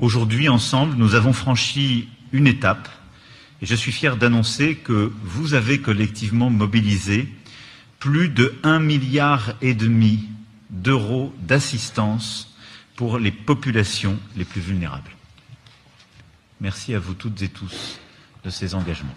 Aujourd'hui, ensemble, nous avons franchi une étape et je suis fier d'annoncer que vous avez collectivement mobilisé plus de 1,5 milliard d'euros d'assistance pour les populations les plus vulnérables. Merci à vous toutes et tous de ces engagements.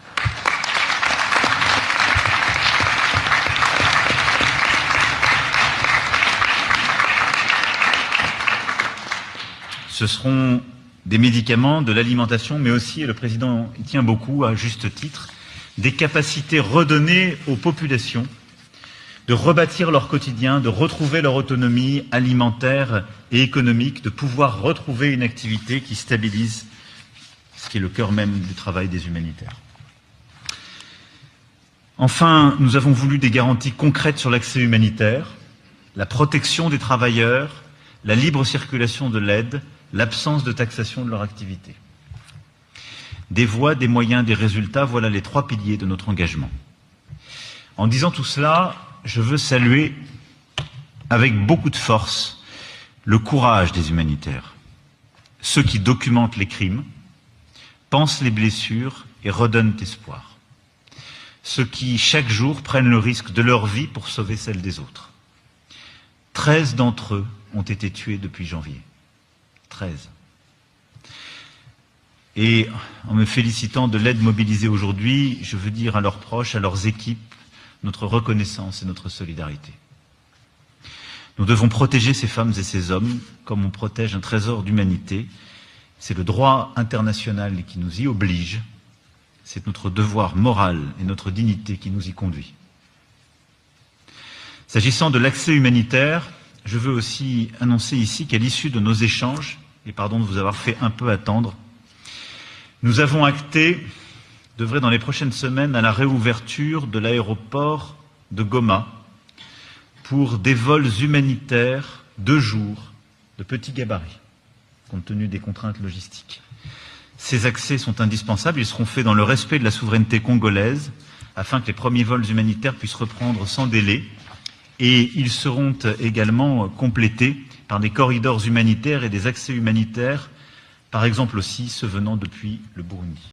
Ce seront des médicaments, de l'alimentation, mais aussi, et le Président y tient beaucoup, à juste titre, des capacités redonnées aux populations de rebâtir leur quotidien, de retrouver leur autonomie alimentaire et économique, de pouvoir retrouver une activité qui stabilise ce qui est le cœur même du travail des humanitaires. Enfin, nous avons voulu des garanties concrètes sur l'accès humanitaire, la protection des travailleurs, la libre circulation de l'aide, l'absence de taxation de leur activité. Des voies, des moyens, des résultats, voilà les 3 piliers de notre engagement. En disant tout cela, je veux saluer avec beaucoup de force le courage des humanitaires, ceux qui documentent les crimes, pensent les blessures et redonnent espoir, ceux qui, chaque jour, prennent le risque de leur vie pour sauver celle des autres. 13 d'entre eux ont été tués depuis janvier. 13. Et en me félicitant de l'aide mobilisée aujourd'hui, je veux dire à leurs proches, à leurs équipes, notre reconnaissance et notre solidarité. Nous devons protéger ces femmes et ces hommes comme on protège un trésor d'humanité. C'est le droit international qui nous y oblige. C'est notre devoir moral et notre dignité qui nous y conduit. S'agissant de l'accès humanitaire, je veux aussi annoncer ici qu'à l'issue de nos échanges, et pardon de vous avoir fait un peu attendre, nous avons acté, devrait dans les prochaines semaines, à la réouverture de l'aéroport de Goma pour des vols humanitaires 2 jours de petit gabarit, compte tenu des contraintes logistiques. Ces accès sont indispensables, ils seront faits dans le respect de la souveraineté congolaise, afin que les premiers vols humanitaires puissent reprendre sans délai, et ils seront également complétés par des corridors humanitaires et des accès humanitaires, par exemple aussi ceux venant depuis le Burundi.